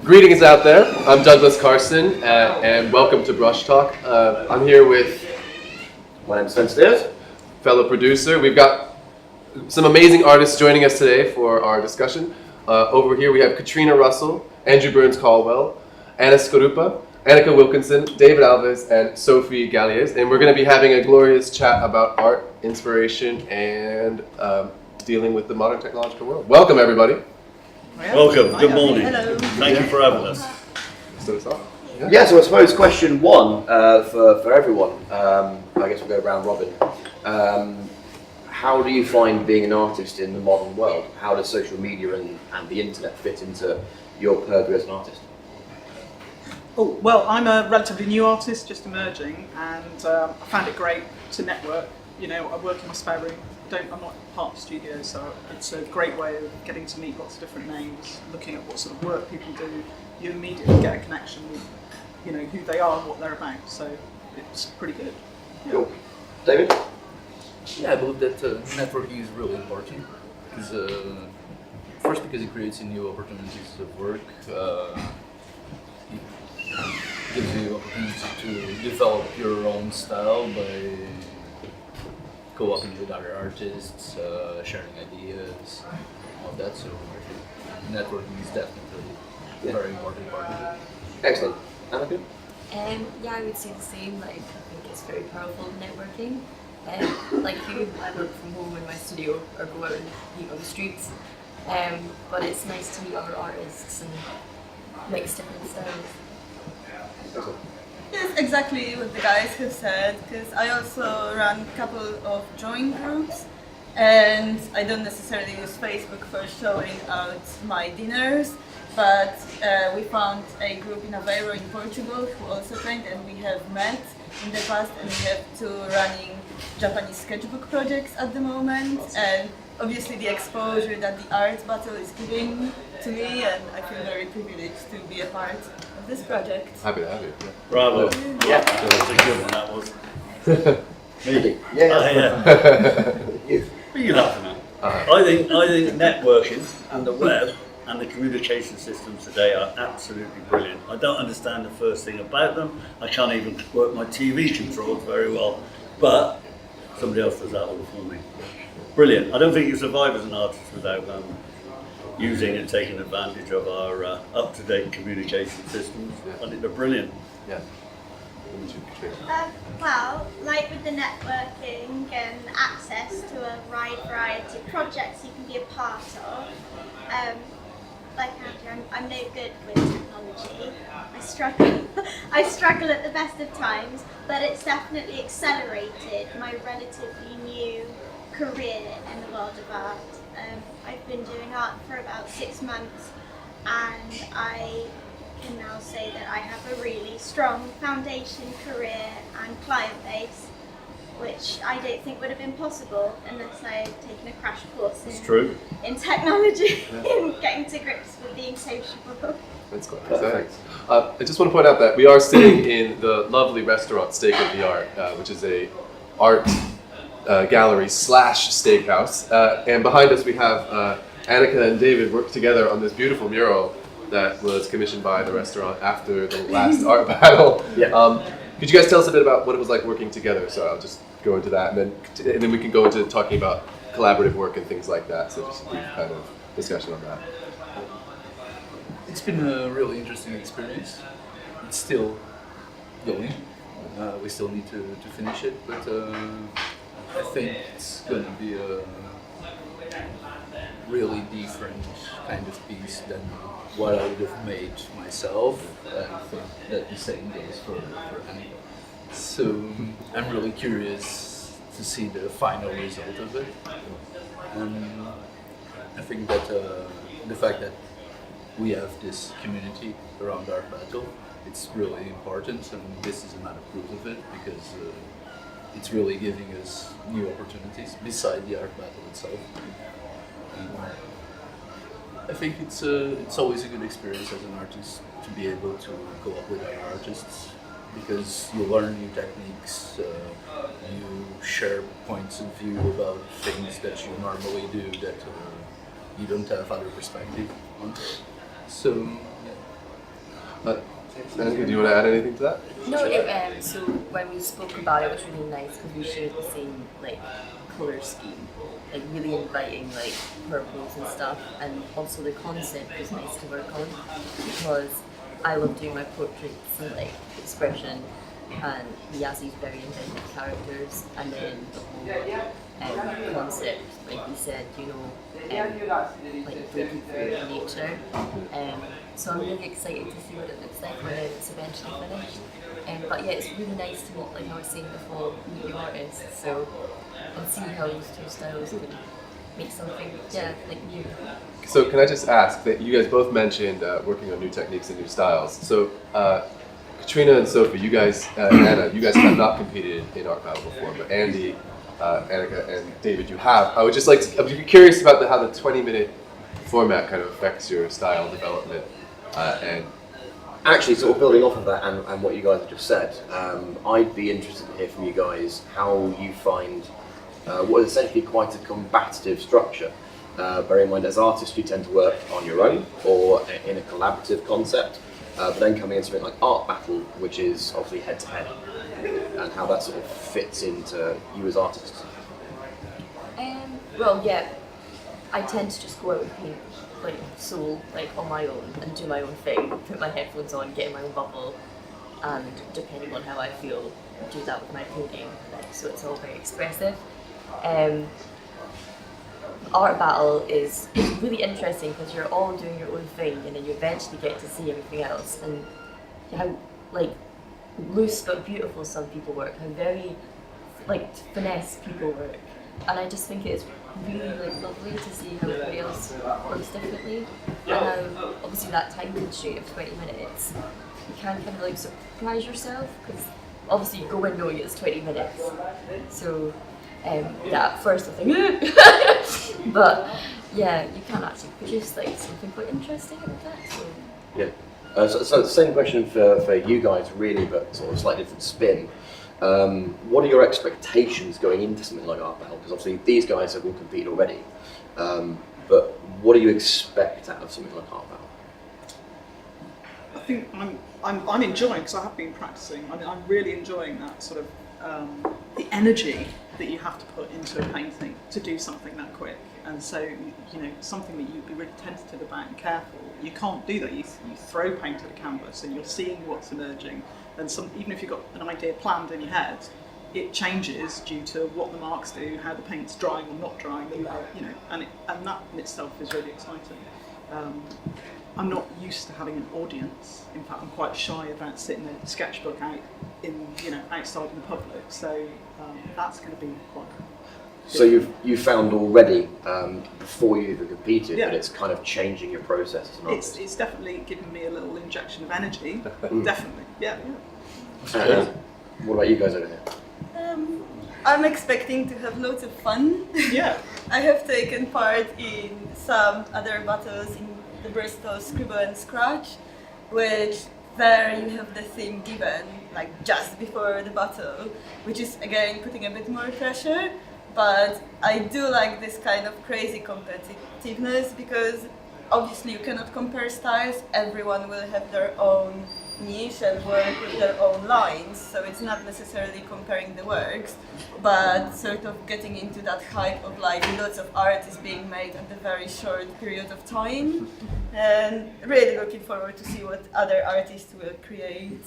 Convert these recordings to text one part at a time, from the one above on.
Greetings out there. I'm Douglas Carson, and welcome to Brush Talk. I'm here with My name's Sven Steers. fellow producer. We've got some amazing artists joining us today for our discussion. Over here we have Katrina Russell, Andrew Burns-Caldwell, Anna Skorupa, Annika Wilkinson, David Alves, and Sophie Galliers. And we're going to be having a glorious chat about art, inspiration, and dealing with the modern technological world. Welcome, everybody. Welcome, good morning. Hello. Thank you for having us. Start us off. Yeah, so I suppose question one for everyone, I guess we'll go round robin. How do you find being an artist in the modern world? How does social media and the internet fit into your purview as an artist? Oh, well, I'm a relatively new artist, just emerging, and I found it great to network. You know, I work in my spare room. I'm not part of the studio, so it's a great way of getting to meet lots of different names, looking at what sort of work people do. You immediately get a connection with, you know, who they are and what they're about. So it's pretty good. Cool. David? Yeah, I believe that networking is really important because first because it creates new opportunities of work. It gives you opportunity to develop your own style by co-oping with other artists, sharing ideas, all that. So I think networking is definitely a very important part of it. Excellent. Annika? Yeah, I would say the same. Like, I think it's very powerful networking. Like you, I work from home in my studio or go out and meet on the streets. But it's nice to meet other artists and mix different styles. Excellent. Yes, exactly what the guys have said, because I also run a couple of drawing groups, and I don't necessarily use Facebook for showing out my dinners, but we found a group in Aveiro in Portugal who also paint, and we have met in the past, and we have two running Japanese sketchbook projects at the moment, and obviously the exposure that the art battle is giving to me, and I feel very privileged to be a part of this project. Happy to have you. Yeah. Bravo. Yeah. That was a good one, that was. Me? Yeah. Oh, yeah. You? What are you laughing at? I think networking and the web and the communication systems today are absolutely brilliant. I don't understand the first thing about them. I can't even work my TV controls very well, but somebody else does that all for me. Brilliant. I don't think you survive as an artist without using and taking advantage of our up-to-date communication systems. I think they're brilliant. Yeah. What would you, Katrina? Well, like with the networking and access to a wide variety of projects you can be a part of, like Andrew, I'm no good with technology. I struggle. I struggle at the best of times, but it's definitely accelerated my relatively new career in the world of art. I've been doing art for about 6 months, and I can now say that I have a really strong foundation career and client base, which I don't think would have been possible unless I had taken a crash course in technology and getting to grips with being sociable. That's quite exciting. I just want to point out that we are sitting in the lovely restaurant Steak of the Art, which is a art gallery / steakhouse. And behind us we have Annika and David work together on this beautiful mural that was commissioned by the restaurant after the last art battle. Yeah. Could you guys tell us a bit about what it was like working together? So I'll just go into that, and then we can go into talking about collaborative work and things like that. So just a brief kind of discussion on that. It's been a really interesting experience. It's still going. We still need to finish it, but I think it's going to be a really different kind of piece than what I would have made myself. I think that the same goes for Annie. So I'm really curious to see the final result of it. And I think that the fact that we have this community around Art Battle, it's really important, and this is another proof of it, because it's really giving us new opportunities beside the Art Battle itself. I think it's always a good experience as an artist to be able to go up with other artists, because you learn new techniques, you share points of view about things that you normally do that you don't have other perspective on. So Annika, do you want to add anything to that? No, so when we spoke about it, it was really nice because we shared the same like colour scheme, like really inviting like purples and stuff, and also the concept was nice to work on because I love doing my portraits and like expression, and Yazi's very inventive characters, and then the whole concept, like we said, you know, like breaking through nature. So I'm really excited to see what it looks like when it's eventually finished. But yeah, it's really nice to meet, like I was saying before, meet the artists, so and see how those two styles can make something, like new. So can I just ask that you guys both mentioned working on new techniques and new styles. So Katrina and Sophie, you guys, and Anna, you guys have not competed in Art Battle before, but Andy, Annika, and David, you have. I would just like to, I'm curious about how the 20-minute format kind of affects your style development. And actually, sort of building off of that and what you guys have just said, I'd be interested to hear from you guys how you find what is essentially quite a combative structure. Bear in mind, as artists, you tend to work on your own or in a collaborative concept, but then coming into something like Art Battle, which is obviously head-to-head, and how that sort of fits into you as artists. Well, yeah, I tend to just go out and paint like soul, like on my own, and do my own thing, put my headphones on, get in my own bubble, and depending on how I feel, do that with my painting, so it's all very expressive. Art Battle is really interesting because you're all doing your own thing, and then you eventually get to see everything else, and how like loose but beautiful some people work, how very like finesse people work, and I just think it's really like lovely to see how everybody else works differently, and how obviously that time constraint of 20 minutes, you can kind of like surprise yourself because obviously you go in knowing it's 20 minutes, so at first I think but yeah, you can actually produce like something quite interesting out of that. So. Yeah. So the same question for you guys really, but sort of slightly different spin. What are your expectations going into something like Art Battle? Because obviously these guys have all competed already, but what do you expect out of something like Art Battle? I think I'm enjoying, because I have been practicing. I'm really enjoying that sort of the energy that you have to put into a painting to do something that quick. And so, you know, something that you'd be really tentative about and careful, you can't do that. You throw paint at a canvas and you're seeing what's emerging. And even if you've got an idea planned in your head, it changes due to what the marks do, how the paint's drying or not drying, you know, and that in itself is really exciting. I'm not used to having an audience. In fact, I'm quite shy about sitting a sketchbook out in, you know, outside in the public. So that's going to be quite. So you've found already before you even competed Yeah. that it's kind of changing your process as an artist. It's definitely given me a little injection of energy. Definitely, yeah. What about you guys over here? I'm expecting to have loads of fun. Yeah. I have taken part in some other battles in the Bristol Scribble and Scratch, which there you have the theme given like just before the battle, which is again putting a bit more pressure. But I do like this kind of crazy competitiveness because obviously you cannot compare styles. Everyone will have their own niche and work with their own lines, so it's not necessarily comparing the works, but sort of getting into that hype of like lots of art is being made in a very short period of time, and really looking forward to see what other artists will create.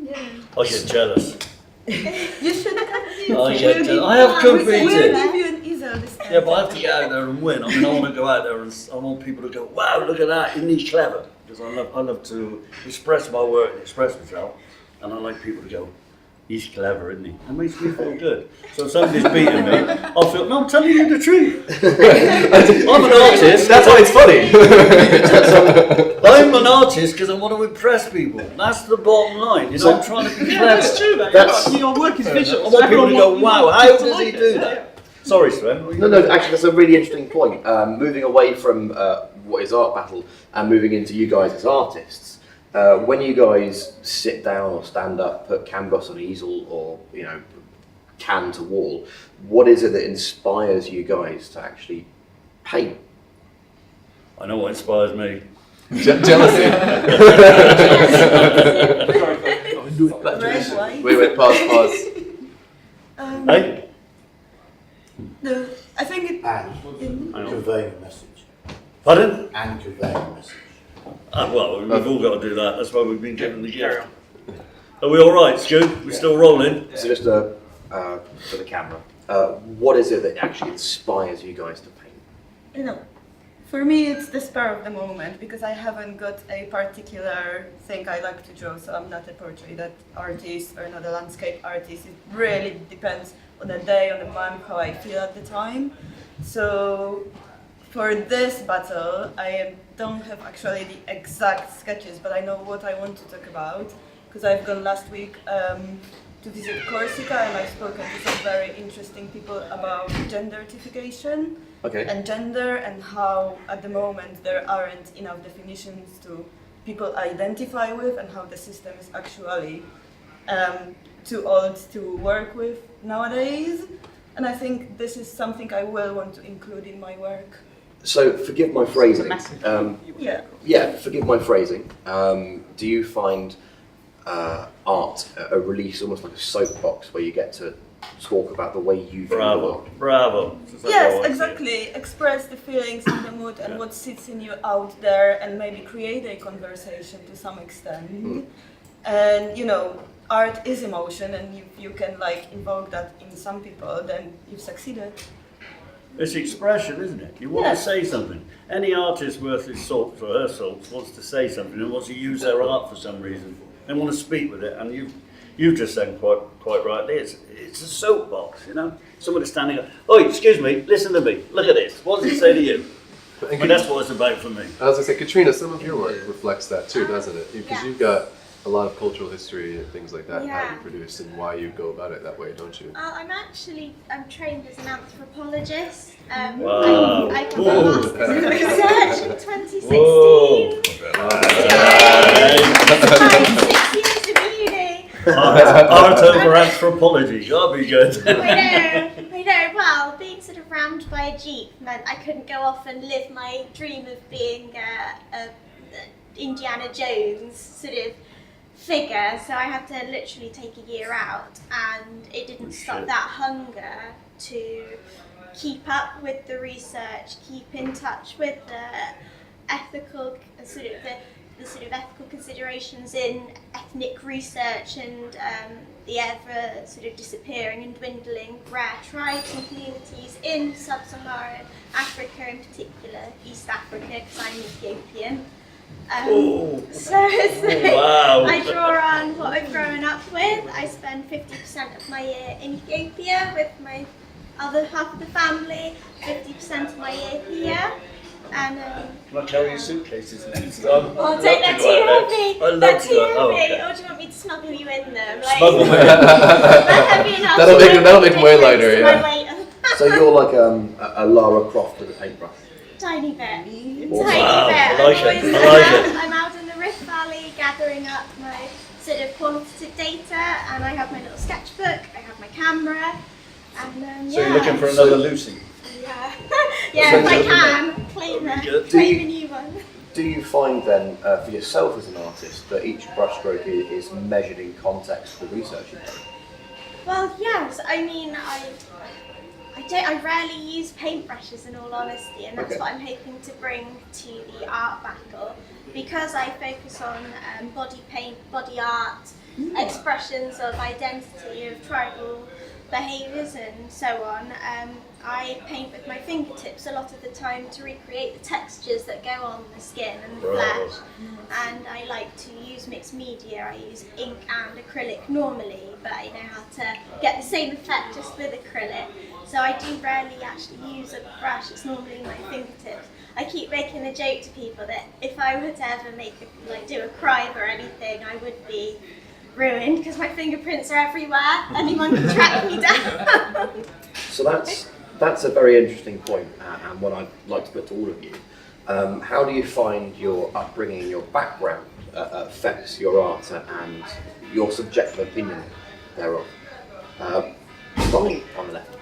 Yeah. I get jealous. You should compete. I have We'll competed. give you an easel this time. Yeah, but I have to get out there and win. I mean, I want to go out there and I want people to go, wow, look at that, isn't he clever? Because I love to express my work and express myself, and I like people to go, he's clever, isn't he? That makes me feel good. So if somebody's beating me, I feel, no, I'm telling you the truth. I'm an artist. That's why it's funny. I'm an artist because I want to impress people. That's the bottom line. You know, I'm trying to be Yeah, clever. that's true though. That's- Your work is visual. I want people to go, wow, how does he do that? that? Sorry, Sven. No, actually that's a really interesting point. Moving away from what is Art Battle and moving into you guys as artists. When you guys sit down or stand up, put canvas on easel or, you know, can to wall, what is it that inspires you guys to actually paint? I know what inspires me. Jealousy. Red, white. Wait, pause. Hey? No, I think it. And Hang on. conveying a message. Pardon? And conveying a message. Well, we've all got to do that. That's why we've been given the gift. Are we all right, Stu? We're still rolling? So just for the camera, what is it that actually inspires you guys to paint? You know, for me it's the spur of the moment because I haven't got a particular thing I like to draw, so I'm not a portrait artist or not a landscape artist. It really depends on the day, on the month, how I feel at the time. So for this battle, I don't have actually the exact sketches, but I know what I want to talk about because I've gone last week to visit Corsica and I've spoken to some very interesting people about gendertification Okay. and gender and how at the moment there aren't enough definitions to people identify with and how the system is actually too old to work with nowadays. And I think this is something I will want to include in my work. So forgive my phrasing. Yeah. Yeah, forgive my phrasing. Do you find art a release almost like a soapbox where you get to talk about the way you view the world? Bravo. Yes, exactly. Express the feelings and the mood and what sits in you out there and maybe create a conversation to some extent. And you know, art is emotion and if you can like invoke that in some people, then you've succeeded. It's expression, isn't it? You want Yeah. to say something. Any artist worth his salt or her salt wants to say something and wants to use their art for some reason. They want to speak with it, and you've just said quite rightly. It's a soapbox, you know. Somebody standing up. Oh, excuse me. Listen to me. Look at this. What does it say to you? And that's what it's about for me. I was gonna say, Katrina, some of your work reflects that too, doesn't it? Because Yeah. you've got a lot of cultural history and things like that, how Yeah. you produce and why you go about it that way, don't you? I'm trained as an anthropologist. Wow. I got my master's in research in 2016. Whoa. It's 6 years of uni. Art over anthropology. That'll be good. I know. Well, being sort of rammed by a jeep meant I couldn't go off and live my dream of being a Indiana Jones sort of figure. So I had to literally take a year out, and it didn't stop Shit. that hunger to keep up with the research, keep in touch with the ethical sort of the sort of ethical considerations in ethnic research and the ever sort of disappearing and dwindling rare tribes and communities in sub-Saharan Africa, in particular East Africa, because I'm Ethiopian. So Wow. I draw on what I've grown up with. I spend 50% of my year in Ethiopia with my other half of the family, 50% of my year here. And Can I carry your suitcases next? oh, don't they're too heavy. I love They're to too go. heavy. Oh, okay. Or do you want me to smuggle you in them? Like, Smuggle me. they're heavy enough. That'll to make it- that'll make them way difference lighter, to my yeah. weight. So you're like a Lara Croft with a paintbrush. Tiny bit. Awesome. Tiny Wow, bit. I like I'm it. always- I like it. I'm out in the Rift Valley gathering up my sort of quantitative data, and I have my little sketchbook, I have my camera, and So yeah. you're looking for another Lucy? Yeah, yeah, if I can, claim Good. a new one. Do you find then, for yourself as an artist, that each brushstroke is measured in context to the research you've done? Well, yes. I mean, I rarely use paintbrushes in all honesty, and that's Okay. what I'm hoping to bring to the art battle, because I focus on body paint, body art, expressions of identity, of tribal behaviours and so on. I paint with my fingertips a lot of the time to recreate the textures that go on the skin and the Bravo. flesh. And I like to use mixed media. I use ink and acrylic normally, but I know how to get the same effect just with acrylic. So I do rarely actually use a brush. It's normally my fingertips. I keep making the joke to people that if I were to ever do a crime or anything, I would be ruined because my fingerprints are everywhere. Anyone can track me down. So that's a very interesting point, and one I'd like to put to all of you. How do you find your upbringing, your background affects your art and your subjective opinion thereof? Ronnie on the left.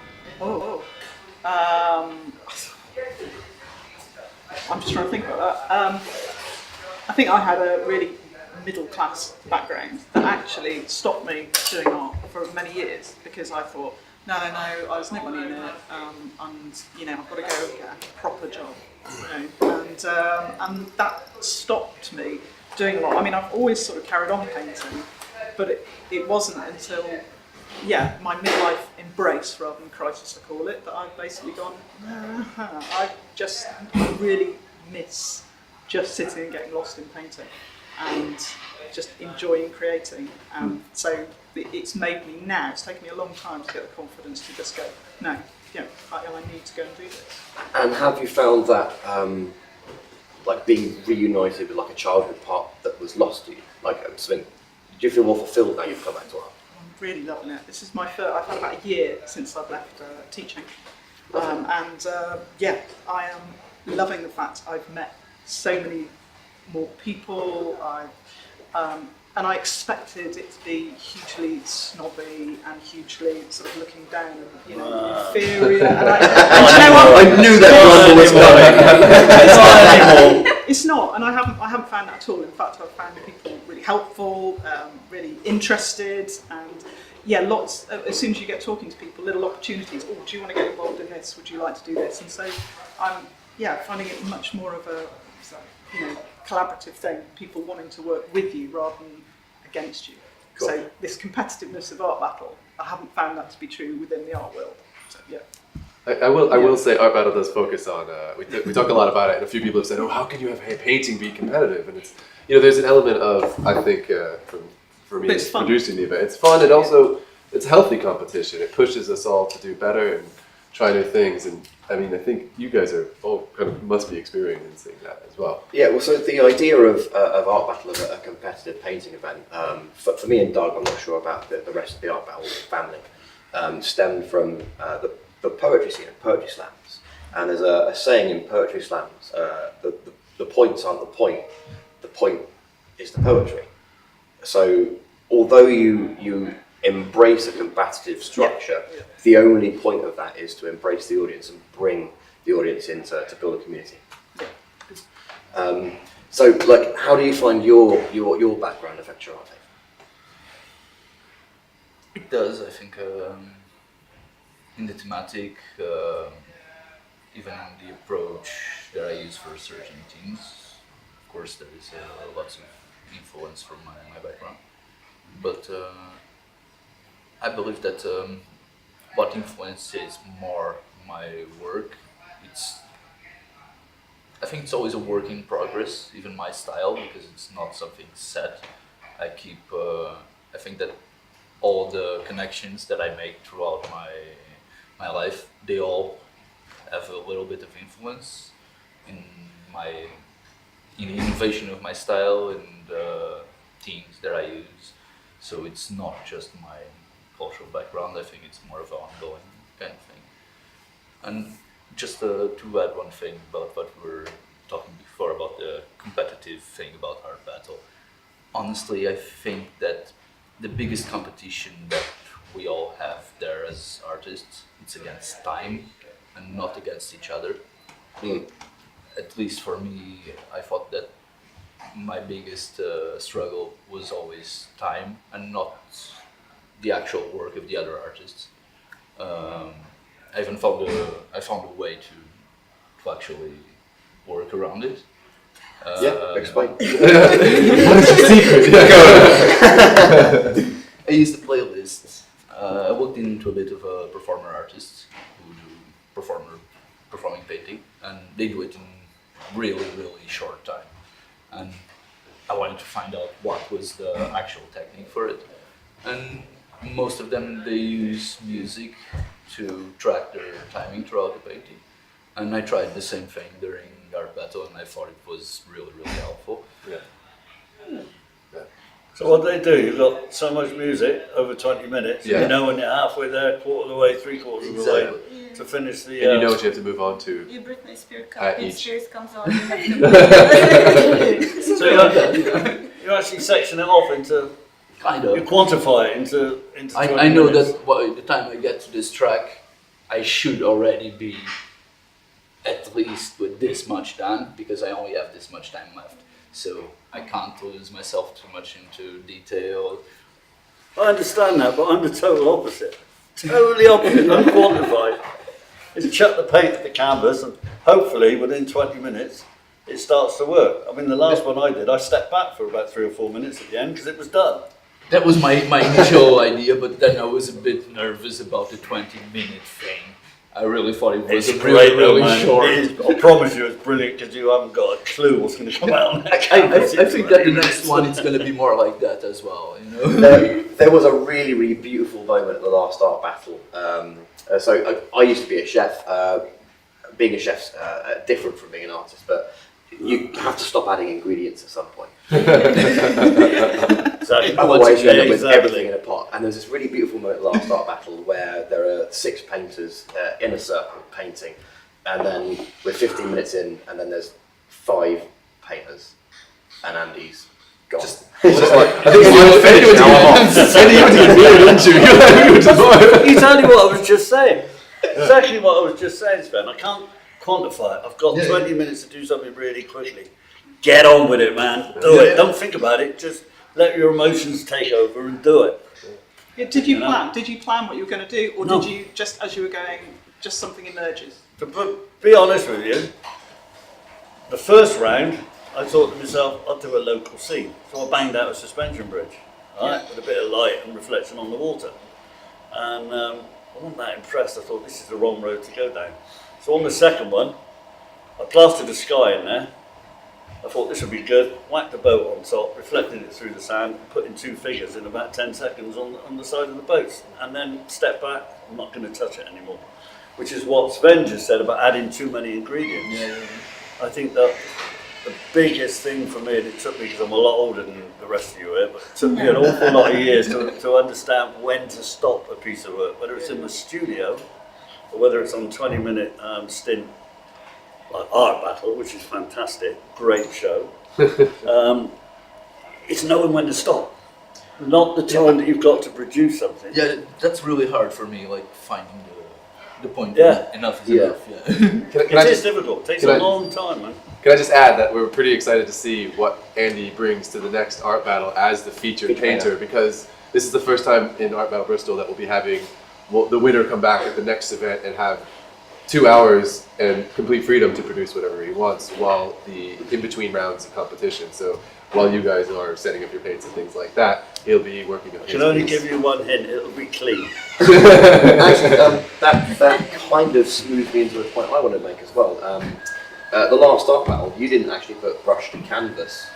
I'm just trying to think about that. I think I had a really middle class background that actually stopped me doing art for many years because I thought, no, there's no money in it, and I've got to go get a proper job, and that stopped me doing a lot. I mean, I've always sort of carried on painting, but it wasn't until my midlife embrace, rather than crisis I call it, that I've basically gone, I really miss just sitting and getting lost in painting and just enjoying creating. So it's made me now, it's taken me a long time to get the confidence to just go, no, I need to go and do this. And have you found that, like being reunited with like a childhood part that was lost to you? Like something, do you feel more fulfilled now you've come back to art? I'm really loving it. This is my first, I've had about a year since I've left teaching. I am loving the fact I've met so many more people. And I expected it to be hugely snobby and hugely sort of looking down and inferior. And I knew that was coming. It's not, and I haven't found that at all. In fact, I've found people really helpful, really interested, and lots. As soon as you get talking to people, little opportunities. Oh, do you want to get involved in this? Would you like to do this? And so I'm finding it much more of a collaborative thing. People wanting to work with you rather than against you. Cool. So this competitiveness of Art Battle, I haven't found that to be true within the art world. So I will say Art Battle does focus on, we talk a lot about it, and a few people have said, oh, how can you have painting be competitive? And it's, there's an element of, I think, for me, it's producing the event. It's fun, and also, it's healthy competition. It pushes us all to do better and try new things. And I mean, I think you guys are all must be experiencing that as well. Yeah, well, so the idea of Art Battle as a competitive painting event, for me and Doug, I'm not sure about the rest of the Art Battle family, stemmed from the poetry scene and poetry slams. And there's a saying in poetry slams, the points aren't the point is the poetry. So although you embrace a combative structure, the only point of that is to embrace the audience and bring the audience in to build a community. So, like, how do you find your background affect your art? It does, I think, in the thematic, even in the approach that I use for certain teams. Of course, there is lots of influence from my background, but I believe that what influences more my work, I think it's always a work in progress, even my style, because it's not something set. I think that all the connections that I make throughout my life, they all have a little bit of influence in the innovation of my style and the themes that I use. So it's not just my cultural background, I think it's more of an ongoing kind of thing. And just to add one thing about what we were talking before about the competitive thing about Art Battle. Honestly, I think that the biggest competition that we all have there as artists, it's against time and not against each other. At least for me, I thought that my biggest struggle was always time and not the actual work of the other artists. I found a way to actually work around it. Explain. What is your secret? I used the playlist. I looked into a bit of a performer artists who do performing painting, and they do it in really, really short time. And I wanted to find out what was the actual technique for it. And most of them, they use music to track their timing throughout the painting. And I tried the same thing during Art Battle, and I thought it was really, really helpful. So what they do, you've got so much music over 20 minutes, you know when you're halfway there, quarter of the way, three-quarters of the way to finish the... And you know what you have to move on to. Your Britney Spears comes on. So you actually section it off into... Kind of. You quantify it into 20 I know minutes. that by the time I get to this track, I should already be at least with this much done, because I only have this much time left. so I can't lose myself too much into detail. I understand that, but I'm the total opposite. Totally opposite, unquantified. Just chuck the paint at the canvas and hopefully within 20 minutes it starts to work. I mean, the last one I did, I stepped back for about 3 or 4 minutes at the end because it was done. That was my initial idea, but then I was a bit nervous about the 20-minute thing. I really thought it was It's really, great, though, really man. short. It is, I promise you, it's brilliant because you haven't got a clue what's going to come out on that I canvas. think that the next one it's going to be more like that as well, you know. There was a really, really beautiful moment at the last art battle. So I used to be a chef. Being a chef's different from being an artist, but you have to stop adding ingredients at some point. Exactly. Otherwise, you end up with Exactly. everything in a pot. And there's this really beautiful moment at the last art battle where there are 6 painters in a circle painting, and then we're 15 minutes in, and then there's 5 painters, and Andy's gone. I think you Exactly what I was just saying. Exactly what I was just saying, Sven. I can't quantify it. I've got 20 minutes to do something really quickly. Get on with it, man. Do it. Don't think about it. Just let your emotions take over and do it. Yeah, did you You know? plan? Did you plan what you were going to do, or No. did you just as you were going, just something emerges? To be honest with you, the first round, I thought to myself, I'll do a local scene. So I banged out a suspension bridge, right, with a bit of light and reflection on the water. And I wasn't that impressed. I thought this is the wrong road to go down. So on the second one, I plastered the sky in there. I thought this would be good. Whacked the boat on top, reflected it through the sand, put in 2 figures in about 10 seconds on the side of the boats, and then stepped back. I'm not going to touch it anymore. Which is what Sven just said about adding too many ingredients. I think that the biggest thing for me, and it took me, because I'm a lot older than the rest of you here, but it took me an awful lot of years to understand when to stop a piece of work, whether it's in the studio or whether it's on a 20-minute stint like Art Battle, which is fantastic, great show. It's knowing when to stop, not the time that you've got to produce something. Yeah, that's really hard for me, like finding the point. Yeah. Enough is Yeah. enough. Yeah. Can I It is just difficult. It takes can a I- long time, man. Can I just add that we're pretty excited to see what Andy brings to the next art battle as the featured painter, because this is the first time in Art Battle Bristol that we'll be having the winner come back at the next event and have 2 hours and complete freedom to produce whatever he wants while the in-between rounds of competition. So while you guys are setting up your paints and things like that, he'll be working on I his can only piece. give you one hint, it'll be clean. Actually, that kind of smoothed me into a point I want to make as well. The last art battle, you didn't actually put brush to canvas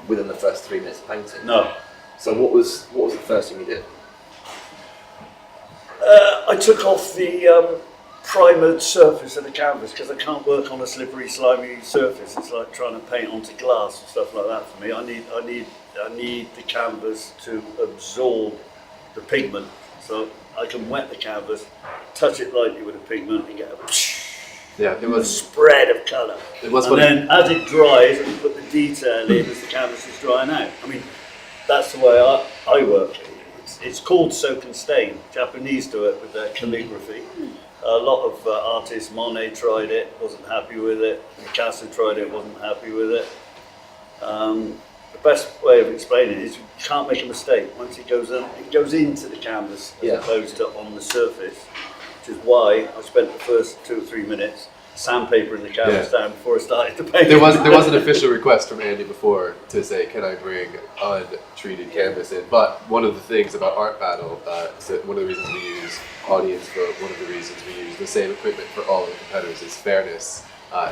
within the first 3 minutes of painting. No. So what was the first thing you did? I took off the primered surface of the canvas because I can't work on a slippery, slimy surface. It's like trying to paint onto glass and stuff like that for me. I need the canvas to absorb the pigment, so I can wet the canvas, touch it lightly with a pigment, and get Yeah, it a was. spread of colour. It was And funny. then as it dries, I put the detail in as the canvas is drying out. I mean, that's the way I work. It's called soak and stain. Japanese do it with their calligraphy. A lot of artists, Monet tried it, wasn't happy with it. Picasso tried it, wasn't happy with it. The best way of explaining it is you can't make a mistake. Once it goes into the canvas as opposed to on the surface, which is why I spent the first 2 or 3 minutes sandpapering the canvas down before I started to paint. There was an official request from Andy before to say, can I bring untreated canvas in? But one of the things about Art Battle, so one of the reasons we use audience vote, one of the reasons we use the same equipment for all of the competitors is fairness.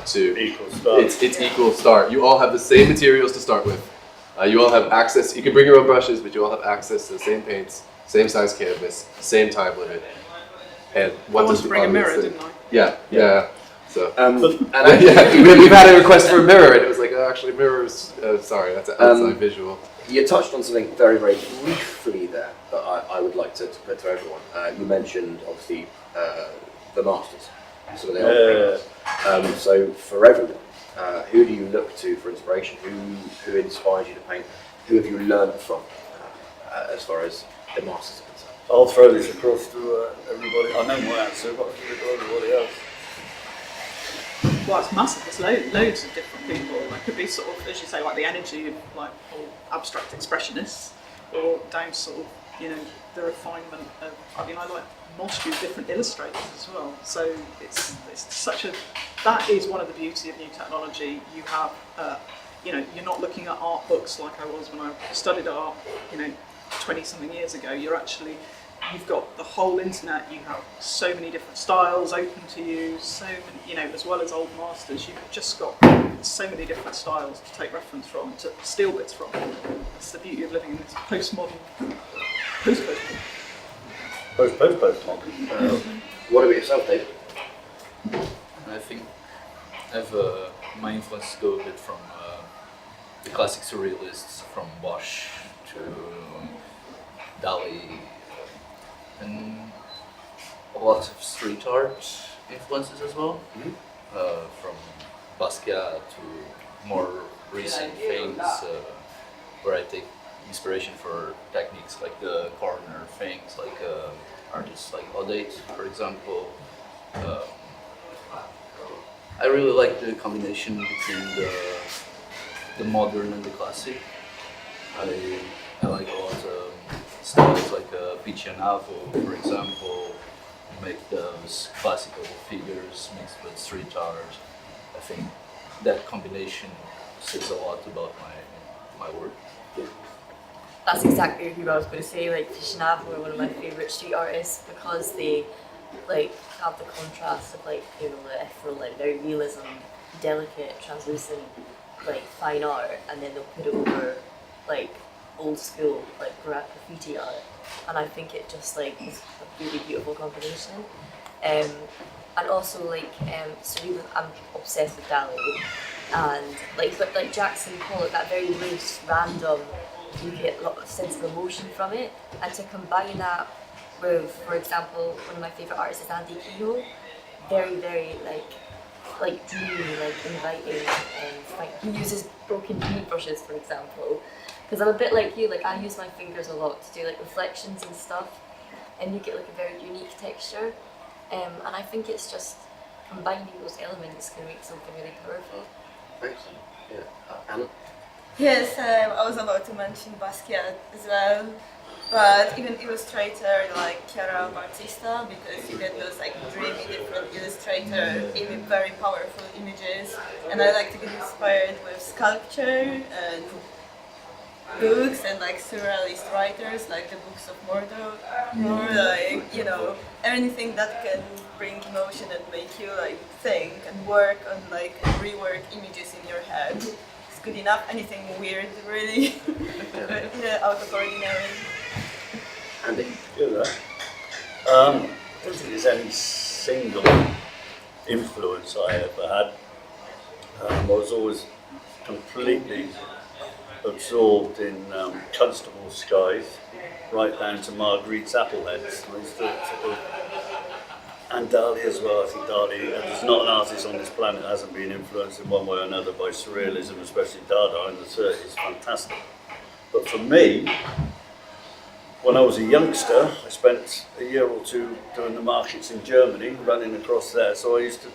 To Equal start. It's equal start. You all have the same materials to start with. You all have access. You can bring your own brushes, but you all have access to the same paints, same size canvas, same time limit. And I what wanted does to the bring a audience mirror, think? didn't I? Yeah. So. And Yeah, we've had a request for a mirror, and it was like, oh, actually, mirrors. Sorry, that's an outside visual. you touched on something very, very briefly there that I would like to put to everyone. You mentioned, obviously, the Masters, some of the old painters. So for everyone, who do you look to for inspiration? Who inspires you to paint? Who have you learned from as far as the Masters are concerned? I'll throw this across to everybody. I know my answer, but I'll give it to everybody else. Well, it's massive. There's loads of different people. There could be sort of, as you say, like the energy of like all abstract expressionists, or down to sort of, you know, the refinement of. I mean, I like a multitude of different illustrators as well. So it's such a. That is one of the beauty of new technology. You have, you know, you're not looking at art books like I was when I studied art, you know, 20-something years ago. You're actually. You've got the whole internet, you have so many different styles open to you, so many, you know, as well as old masters, you've just got so many different styles to take reference from, to steal bits from. That's the beauty of living in this postmodern, post-postmodern. Postmodern. What about yourself, Dave? I think my influences go a bit from the classic surrealists, from Bosch to Dali, and a lot of street art influences as well, from Basquiat to more recent things, where I take inspiration for techniques like the corner things, like artists like Odate, for example. I really like the combination between the modern and the classic. I like a lot of styles like Piccianavo, for example, make those classical figures mixed with street art. I think that combination says a lot about my work. That's exactly who I was going to say. Like Piccianavo are one of my favourite street artists because they like have the contrast of like, you know, the ethereal, like very realism, delicate, translucent, like fine art, and then they'll put it over like old school like graffiti art, and I think it just like is a really beautiful combination. And also like surrealism, I'm obsessed with Dali, and but like Jackson Pollock, that very loose, random, you get a lot of sense of emotion from it, and to combine that with, for example, one of my favourite artists is Andy Kehoe, very like dreamy, like inviting, and he uses broken paintbrushes, for example. Because I'm a bit like you, like I use my fingers a lot to do like reflections and stuff, and you get like a very unique texture, and I think it's just combining those elements can make something really powerful. Excellent. Yeah. Anna? Yes, I was about to mention Basquiat as well, but even illustrator like Chiara Battista, because you get those like dreamy different illustrator, even very powerful images, and I like to get inspired with sculpture and books and like surrealist writers like the books of Mordor, or like, you know, anything that can bring emotion and make you like think and work on like rework images in your head. It's good enough. Anything weird, really, out of ordinary. Andy? Do that. I don't think there's any single influence I ever had. I was always completely absorbed in Constable Skies, right down to Marguerite's Appleheads. I used to sort of, and Dali as well. I think Dali, there's not an artist on this planet that hasn't been influenced in one way or another by surrealism, especially Dada in the 30s. Fantastic. But for me, when I was a youngster, I spent a year or two doing the markets in Germany, running across there. So I used to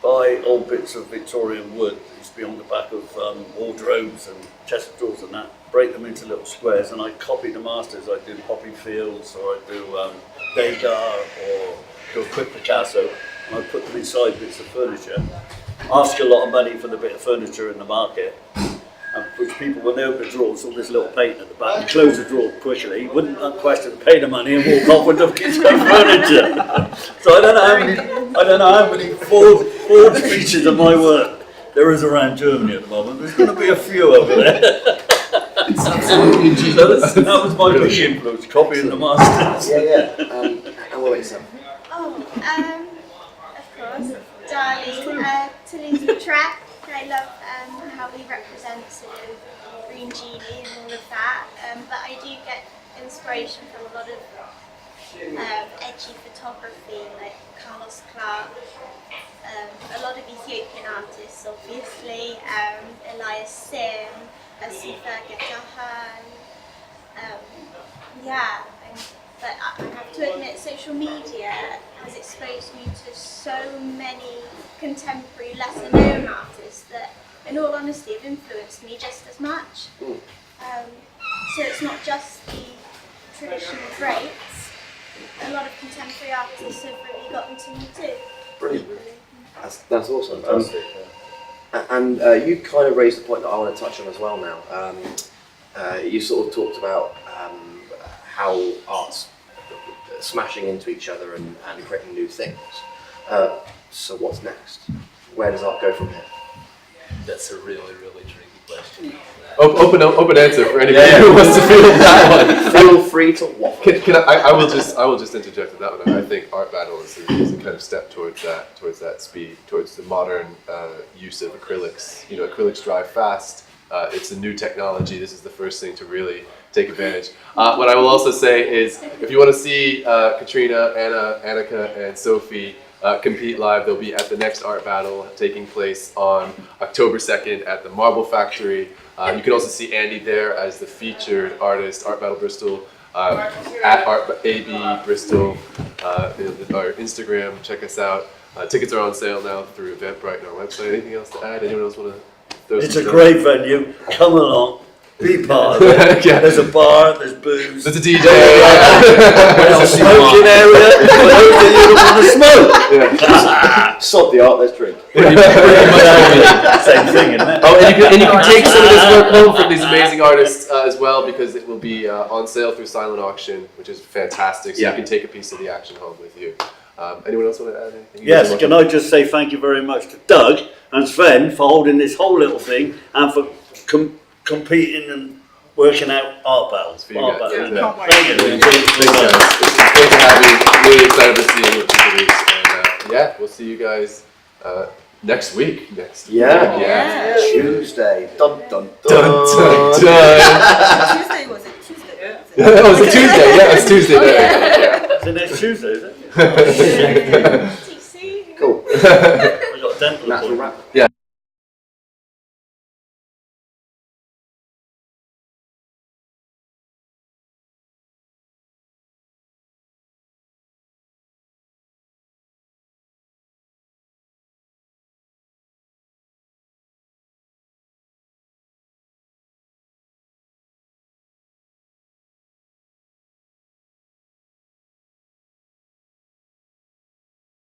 buy old bits of Victorian wood that used to be on the back of wardrobes and chest of drawers and that, break them into little squares, and I'd copy the masters. I'd do Poppy Fields, or I'd do Degas, or do a quick Picasso, and I'd put them inside bits of furniture. Ask a lot of money for the bit of furniture in the market, which people, when they open the drawer, saw this little paint at the back, and close the drawer quickly, wouldn't question, pay the money, and walk off with the piece of furniture. So I don't know how many forged pieces of my work there is around Germany at the moment. There's going to be a few over there. Absolutely genius. That was my big influence, copying the masters. Yeah. And what about yourself? Oh, of course, Dali, Toulouse-Lautrec. I love how he represents sort of green genie and all of that. But I do get inspiration from a lot of edgy photography, like Carlos Clark, a lot of Ethiopian artists, obviously, Elias Sim, Asifa Getahan. But I have to admit, social social media has exposed me to so many contemporary, lesser known artists that, in all honesty, have influenced me just as much. So it's not just the traditional greats. A lot of contemporary artists have really gotten to me too. Brilliant. That's awesome. And you kind of raised the point that I want to touch on as well now. You sort of talked about how art's smashing into each other and creating new things. So what's next? Where does art go from here? That's a really, really tricky question. Open answer for anybody who wants to field that one. Feel free to waffle. I will just interject with that one. I think Art Battle is a kind of step towards that speed, towards the modern use of acrylics. You know, acrylics dry fast. It's a new technology. This is the first thing to really take advantage. What I will also say is, if you want to see Katrina, Anna, Annika, and Sophie compete live, they'll be at the next Art Battle taking place on October 2nd at the Marble Factory. You can also see Andy there as the featured artist, Art Battle Bristol, at AB Bristol, our Instagram, check us out. Tickets are on sale now through Eventbrite on our website. Anything else to add? Anyone else want to throw It's some a stuff? great venue. Come along, be part of it. Yeah. There's a bar, there's booze. There's a DJ. There's a smoking area for those that you don't want to smoke. Yeah. Sod the art, let's drink. Same thing, isn't it? Oh, and you can take some of this work home from these amazing artists as well, because it will be on sale through silent auction, which is fantastic. So Yeah. you can take a piece of the action home with you. Anyone else want to add anything? You Yes, guys can want I just say thank you very much to Doug and Sven for holding this whole little thing and for competing and working out art battles. For you Art guys. battles. Yeah. Can't wait. Thank you. Thanks, guys. It's great to have you. Really excited to see what you produce. And yeah, we'll see you guys next week. Yeah. Yeah. Tuesday. Dun dun dun. Dun, dun, dun. Tuesday was it? Tuesday. Oh, it was a Tuesday. Yeah, it's Tuesday. Yeah. It's the next Tuesday, is it? TC. Cool. We got a dental Natural appointment. wrap. Yeah.